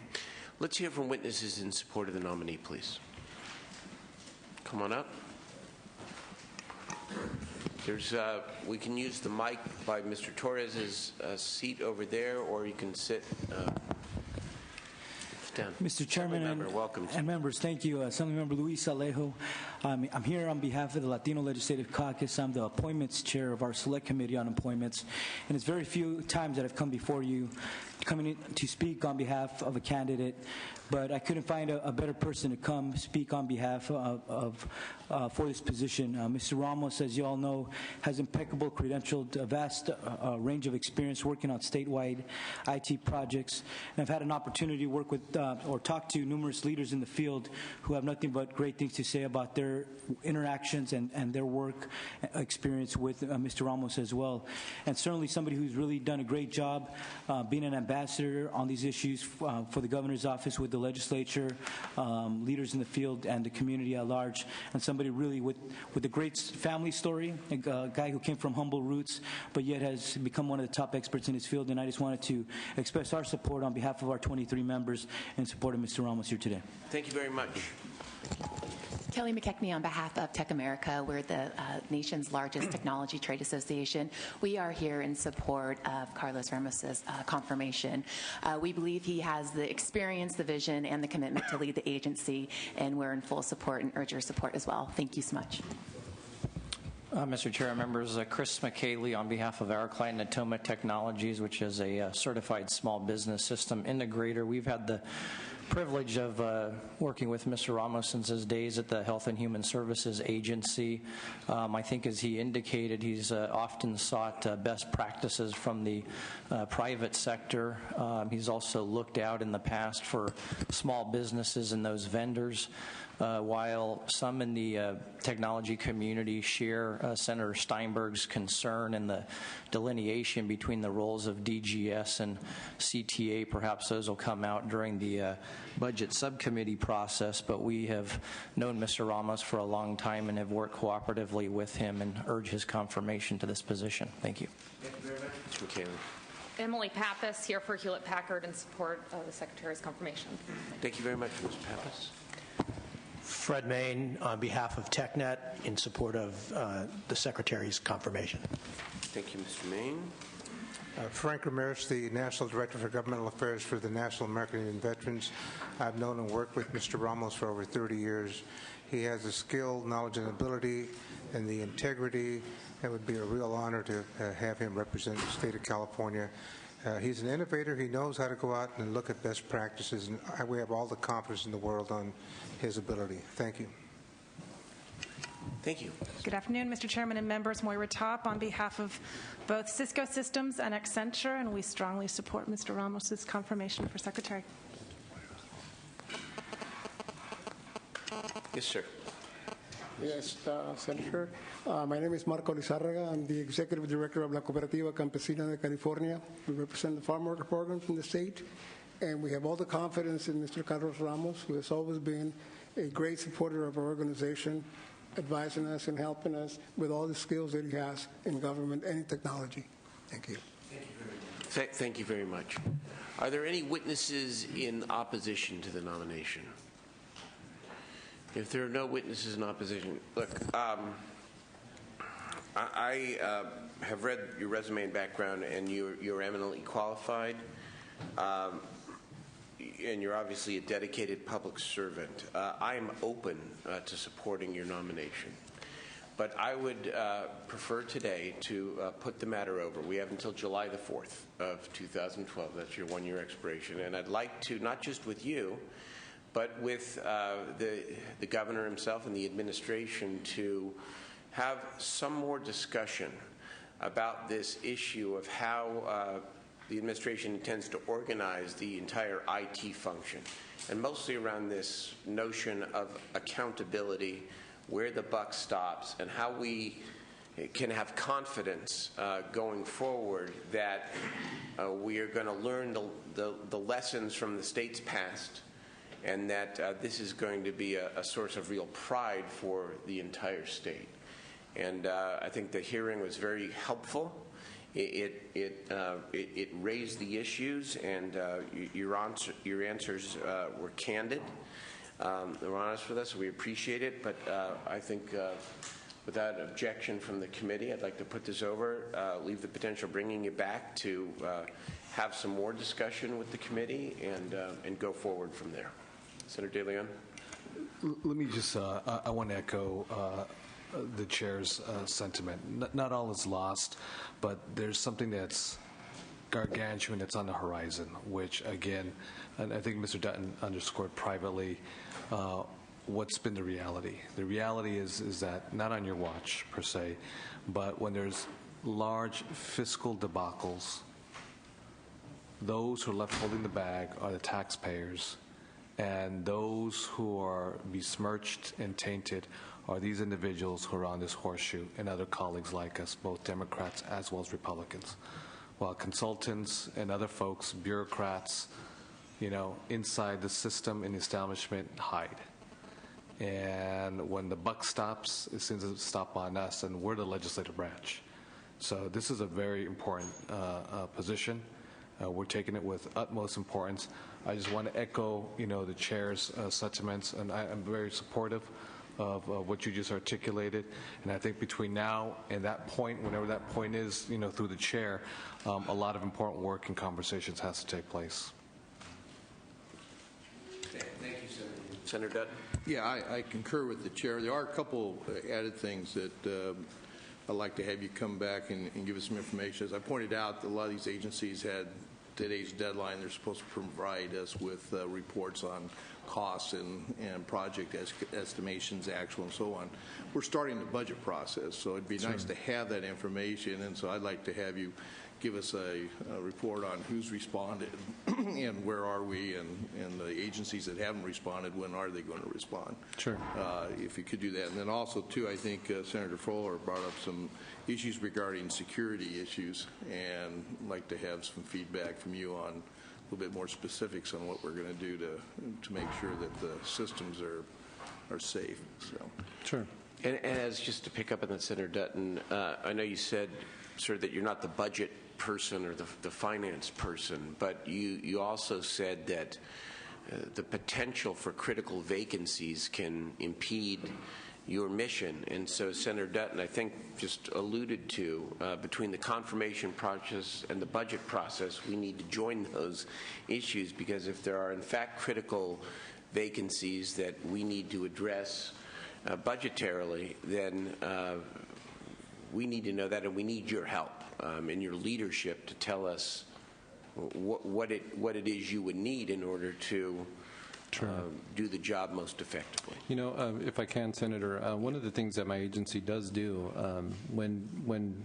Let's hear from witnesses in support of the nominee, please. Come on up. We can use the mic by Mr. Torres's seat over there, or you can sit down. Mr. Chairman and members, thank you. Assemblymember Luis Alejo. I'm here on behalf of the Latino Legislative Caucus. I'm the appointments chair of our Select Committee on Appointments, and it's very few times that I've come before you coming in to speak on behalf of a candidate, but I couldn't find a better person to come speak on behalf of for this position. Mr. Ramos, as you all know, has impeccable credentialed, a vast range of experience working on statewide IT projects, and I've had an opportunity to work with or talk to numerous leaders in the field who have nothing but great things to say about their interactions and their work experience with Mr. Ramos as well. And certainly somebody who's really done a great job being an ambassador on these issues for the governor's office with the legislature, leaders in the field, and the community at large. And somebody really with a great family story, a guy who came from humble roots, but yet has become one of the top experts in his field. And I just wanted to express our support on behalf of our 23 members in support of Mr. Ramos here today. Thank you very much. Kelly McKechnie on behalf of Tech America. We're the nation's largest technology trade association. We are here in support of Carlos Ramos's confirmation. We believe he has the experience, the vision, and the commitment to lead the agency, and we're in full support and urge your support as well. Thank you so much. Mr. Chair, members, Chris McKaylee on behalf of our client Natoma Technologies, which is a certified small business system integrator. We've had the privilege of working with Mr. Ramos since his days at the Health and Human Services Agency. I think as he indicated, he's often sought best practices from the private sector. He's also looked out in the past for small businesses and those vendors. While some in the technology community share Senator Steinberg's concern and the delineation between the roles of DGS and CTA, perhaps those will come out during the budget subcommittee process, but we have known Mr. Ramos for a long time and have worked cooperatively with him and urge his confirmation to this position. Thank you. Thank you very much, Mr. McKaylee. Emily Pappas here for Hewlett-Packard in support of the Secretary's confirmation. Thank you very much, Mr. Pappas. Fred Main on behalf of TechNet in support of the Secretary's confirmation. Thank you, Mr. Main. Frank Ramirez, the National Director for Governmental Affairs for the National American Indian Veterans. I've known and worked with Mr. Ramos for over 30 years. He has the skill, knowledge, and ability, and the integrity. It would be a real honor to have him represent the state of California. He's an innovator. He knows how to go out and look at best practices, and we have all the confidence in the world on his ability. Thank you. Thank you. Good afternoon, Mr. Chairman and members. Moira Top on behalf of both Cisco Systems and Accenture, and we strongly support Mr. Ramos's confirmation for Secretary. Yes, sir. Yes, Senator. My name is Marco Lizarraga. I'm the Executive Director of La Cooperativa Campesina de California. We represent the farm worker programs in the state, and we have all the confidence in Mr. Carlos Ramos, who has always been a great supporter of our organization, advising us and helping us with all the skills that he has in government and in technology. Thank you. Thank you very much. Are there any witnesses in opposition to the nomination? If there are no witnesses in opposition, look, I have read your resume and background, and you're eminently qualified. And you're obviously a dedicated public servant. I am open to supporting your nomination. But I would prefer today to put the matter over. We have until July the 4th of 2012. That's your one-year expiration. And I'd like to, not just with you, but with the governor himself and the administration, to have some more discussion about this issue of how the administration intends to organize the entire IT function, and mostly around this notion of accountability, where the buck stops, and how we can have confidence going forward that we are going to learn the lessons from the state's past, and that this is going to be a source of real pride for the entire state. And I think the hearing was very helpful. It raised the issues, and your answers were candid. They were honest with us. We appreciate it. But I think without objection from the committee, I'd like to put this over, leave the potential bringing you back to have some more discussion with the committee, and go forward from there. Senator De Leon? Let me just, I want to echo the chair's sentiment. Not all is lost, but there's something that's gargantuan that's on the horizon, which, again, and I think Mr. Dutton underscored privately what's been the reality. The reality is that, not on your watch, per se, but when there's large fiscal debacles, those who are left holding the bag are the taxpayers, and those who are besmirched and tainted are these individuals who are on this horseshoe, and other colleagues like us, both Democrats as well as Republicans. While consultants and other folks, bureaucrats, inside the system and the establishment hide. And when the buck stops, it seems to stop on us, and we're the legislative branch. So this is a very important position. We're taking it with utmost importance. I just want to echo, the chair's sentiments, and I'm very supportive of what you just articulated. And I think between now and that point, whenever that point is, through the chair, a lot of important work and conversations has to take place. Okay. Thank you, Senator. Senator Dutton? Yeah, I concur with the chair. There are a couple added things that I'd like to have you come back and give us some information. As I pointed out, a lot of these agencies had today's deadline. They're supposed to provide us with reports on costs and project estimations, actual, and so on. We're starting the budget process, so it'd be nice to have that information, and so I'd like to have you give us a report on who's responded and where are we, and the agencies that haven't responded, when are they going to respond? Sure. If you could do that. And then also, too, I think Senator Froehler brought up some issues regarding security issues, and I'd like to have some feedback from you on a little bit more specifics on what we're going to do to make sure that the systems are safe. So. Sure. And as just to pick up on that, Senator Dutton, I know you said, sir, that you're not the budget person or the finance person, but you also said that the potential for critical vacancies can impede your mission. And so Senator Dutton, I think, just alluded to, between the confirmation process and the budget process, we need to join those issues, because if there are, in fact, critical vacancies that we need to address budgetarily, then we need to know that, and we need your help and your leadership to tell us what it is you would need in order to do the job most effectively. If I can, Senator, one of the things that my agency does do when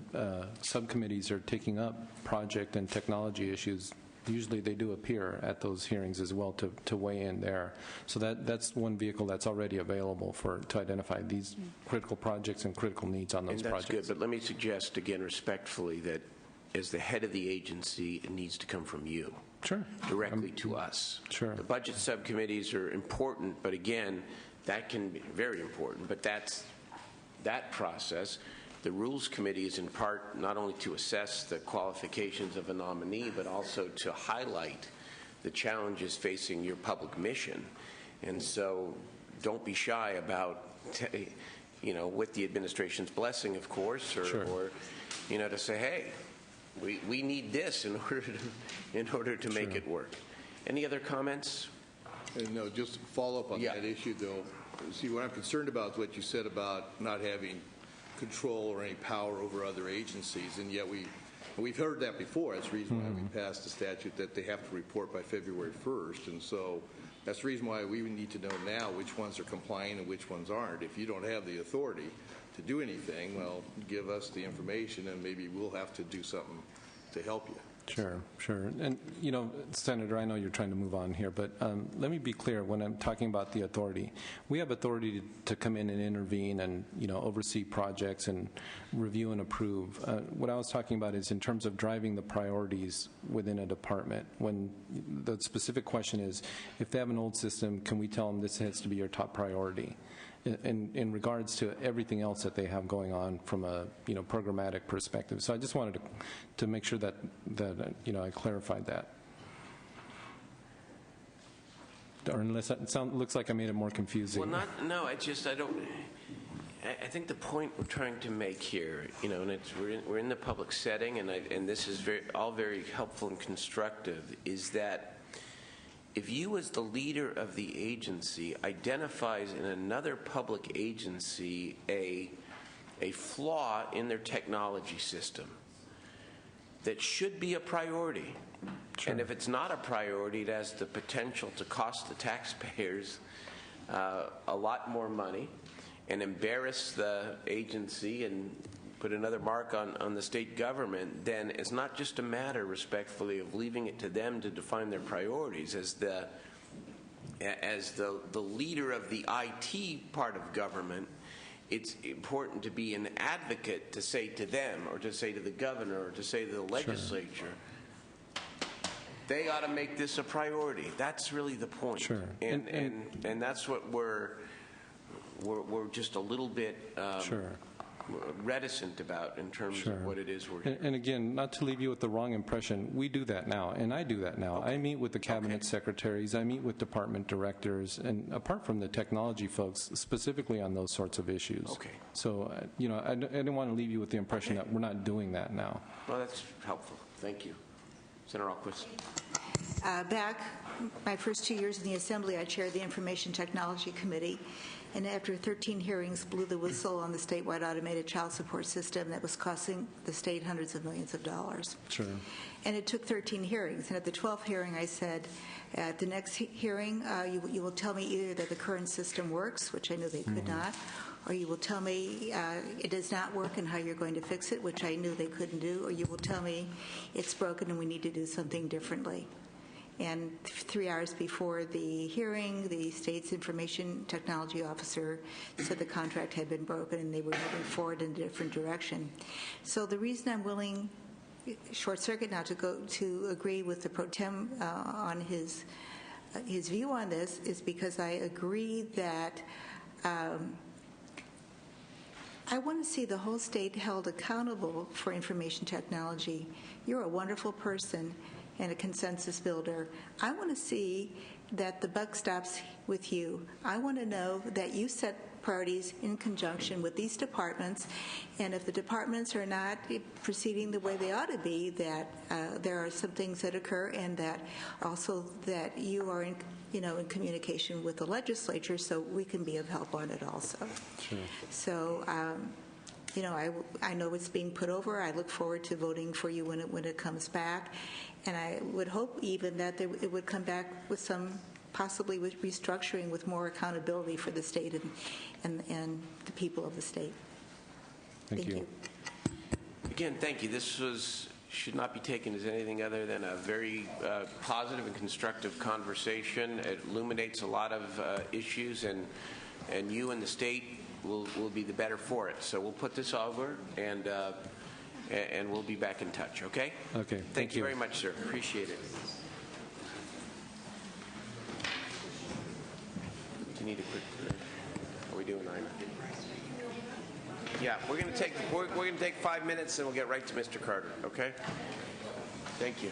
subcommittees are taking up project and technology issues, usually they do appear at those hearings as well to weigh in there. So that's one vehicle that's already available to identify these critical projects and critical needs on those projects. That's good, but let me suggest again respectfully that as the head of the agency, it needs to come from you. Sure. Directly to us. Sure. The budget subcommittees are important, but again, that can be very important, but that process. The Rules Committee is in part not only to assess the qualifications of a nominee, but also to highlight the challenges facing your public mission. And so don't be shy about with the administration's blessing, of course, or to say, hey, we need this in order to make it work. Any other comments? And no, just to follow up on that issue, though. See, what I'm concerned about is what you said about not having control or any power over other agencies, and yet we've heard that before. That's the reason why we passed a statute that they have to report by February 1st, and so that's the reason why we need to know now which ones are complying and which ones aren't. If you don't have the authority to do anything, well, give us the information, and maybe we'll have to do something to help you. Sure. And, Senator, I know you're trying to move on here, but let me be clear. When I'm talking about the authority, we have authority to come in and intervene and, oversee projects and review and approve. What I was talking about is in terms of driving the priorities within a department. When the specific question is, if they have an old system, can we tell them this has to be your top priority? In regards to everything else that they have going on from a programmatic perspective. So I just wanted to make sure that I clarified that. Or unless it looks like I made it more confusing. Well, I don't. I think the point we're trying to make here, and we're in the public setting, and this is all very helpful and constructive, is that if you as the leader of the agency identifies in another public agency a flaw in their technology system that should be a priority, and if it's not a priority, it has the potential to cost the taxpayers a lot more money and embarrass the agency and put another mark on the state government, then it's not just a matter, respectfully, of leaving it to them to define their priorities. As the leader of the IT part of government, it's important to be an advocate to say to them, or to say to the governor, or to say to the legislature, they ought to make this a priority. That's really the point. And that's what we're just a little bit reticent about in terms of what it is we're doing. And again, not to leave you with the wrong impression, we do that now, and I do that now. Okay. I meet with the cabinet secretaries, I meet with department directors, and apart from the technology folks, specifically on those sorts of issues. Okay. So, I didn't want to leave you with the impression that we're not doing that now. Well, that's helpful. Thank you. Senator Alquist. Back my first 2 years in the Assembly, I chaired the Information Technology Committee, and after 13 hearings, blew the whistle on the statewide automated child support system that was costing the state hundreds of millions of dollars. Sure. And it took 13 hearings. And at the 12th hearing, I said, at the next hearing, you will tell me either that the current system works, which I knew they could not, or you will tell me it does not work and how you're going to fix it, which I knew they couldn't do, or you will tell me it's broken and we need to do something differently. And 3 hours before the hearing, the state's information technology officer said the contract had been broken and they were moving forward in a different direction. So the reason I'm willing, short circuit now, to agree with the pro tem on his view on this is because I agree that I want to see the whole state held accountable for information technology. You're a wonderful person and a consensus builder. I want to see that the buck stops with you. I want to know that you set priorities in conjunction with these departments, and if the departments are not proceeding the way they ought to be, that there are some things that occur, and that also that you are in communication with the legislature so we can be of help on it also. Sure. So I know it's being put over. I look forward to voting for you when it comes back. And I would hope even that it would come back with possibly with restructuring with more accountability for the state and the people of the state. Thank you. Again, thank you. This should not be taken as anything other than a very positive and constructive conversation. It illuminates a lot of issues, and you and the state will be the better for it. So we'll put this over, and we'll be back in touch, okay? Okay. Thank you very much, sir. Appreciate it. Do you need a quick? Are we doing 9? Yeah, we're going to take 5 minutes, and we'll get right to Mr. Carter, okay? Thank you.